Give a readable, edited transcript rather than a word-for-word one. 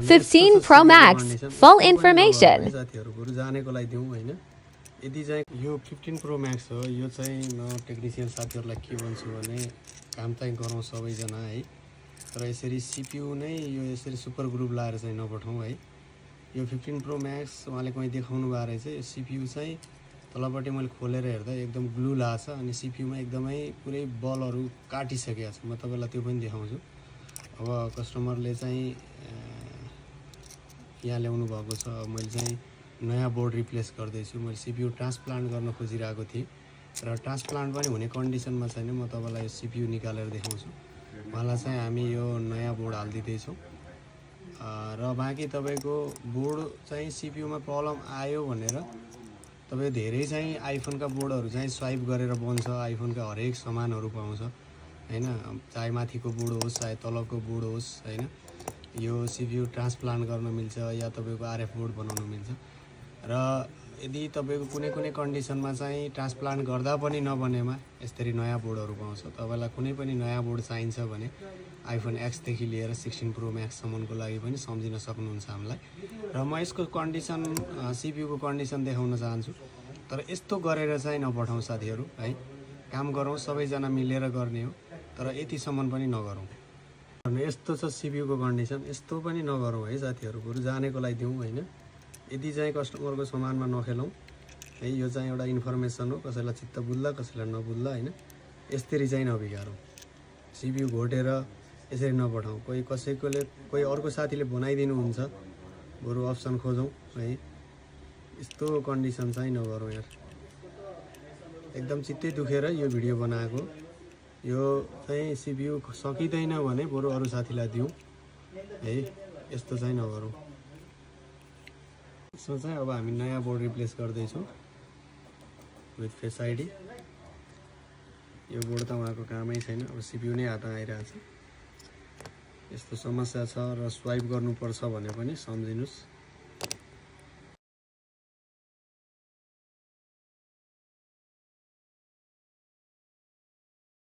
15 Pro Max, full information. साथीहरु बरु जानेको लागि दिउँ हैन यदि चाहिँ यो 15 Pro Max हो यो चाहिँ म टेक्निशियन साथीहरुलाई के भन्छु भने काम चाहिँ गरौँ सबैजना है तर यसरी CPU नै यो यसरी सुपर ग्रुप लाएर चाहिँ नपठाउँ है यो 15 Pro Max उहाँले कहीं देखाउनु भए रहेछ यो CPU चाहिँ तलपट्टि मैले खोलेर हेर्दा एकदम ग्लु लाछ अनि CPU मा एकदमै पुरै बलहरु काटिसकेको छ म तपाईलाई त्यो पनि देखाउँछु अब कस्टमरले चाहिँ यहाँ ल्याउनु भएको छ मैले चाहिँ नयाँ बोर्ड रिप्लेस गर्दै छु मैले CPU ट्रान्सप्लान्ट गर्न खोजिरहेको थिएँ र ट्रान्सप्लान्ट पनि हुने कन्डिसनमा छैन म तपाईलाई यो CPU निकालेर देखाउँछु मलाई चाहिँ हामी यो नयाँ बोर्ड हाल्दिदै छौं र बाँकी तपाईको बोर्ड चाहिँ CPU मा प्रब्लम आयो भनेर तपाई धेरै चाहिँ आइफोन का बोर्डहरु चाहिँ स्वाइप गरेर बन्छ आइफोन का हरेक सामानहरु पाउँछ हैन चाहे माथिको बोर्ड होस् चाहे तलको बोर्ड होस् हैन यो CPU ट्रान्सप्लान्ट गर्न मिल्छ या तपाईको RF बोर्ड बनाउन मिल्छ र यदि तपाईको कुनै कन्डिसनमा चाहिँ ट्रान्सप्लान्ट गर्दा पनि नबनेमा यसरी नयाँ बोर्डहरु पाउँछ तपाईलाई कुनै पनि नयाँ बोर्ड चाहिन्छ भने आइफोन X देखि लिएर 16 Pro Max सम्मको लागि पनि सम्झिन सक्नुहुन्छ हामीलाई र म यसको कन्डिसन CPU को कन्डिसन देखाउन चाहन्छु तर यस्तो गरेर चाहिँ नपठाउँ साथीहरु है काम गरौँ सबैजना मिलेर गर्ने हो तर यतिसम्म पनि नगरौँ यस्तो छ CPU को कन्डिसन यस्तो पनि नगरौँ है साथीहरु बरु जानेको लागि दिउँ हैन यदि चाहिँ कस्टमरको सामानमा नखेलौं है यो चाहिँ एउटा इन्फर्मेसन हो कसैलाई चित्त बुझ्ला कसैलाई नबुझ्ला हैन यसरी चाहिँ नबिगारौँ CPU घोटेर यसरी नपठाउँ कोही कसैकोले कोही अर्को साथीले बनाइदिनु हुन्छ बरु अप्सन खोजौं है यस्तो कन्डिसन चाहिँ नगरौँ यार एकदम चित्तै दुखेर यो भिडियो बनाएको यो चाहिँ CPU सकिदैन भने बरु अरु साथीलाई दिउँ है यस्तो चाहिँ नगरौँ सो चाहिँ अब हामी नयाँ बोर्ड रिप्लेस गर्दै छौं विथ फेस आईडी यो बोर्ड त उहाँको कामै छैन अब CPU नै हातमा आइराछ यस्तो समस्या छ र स्वाइप गर्नुपर्छ भने पनि सम्झिनुस्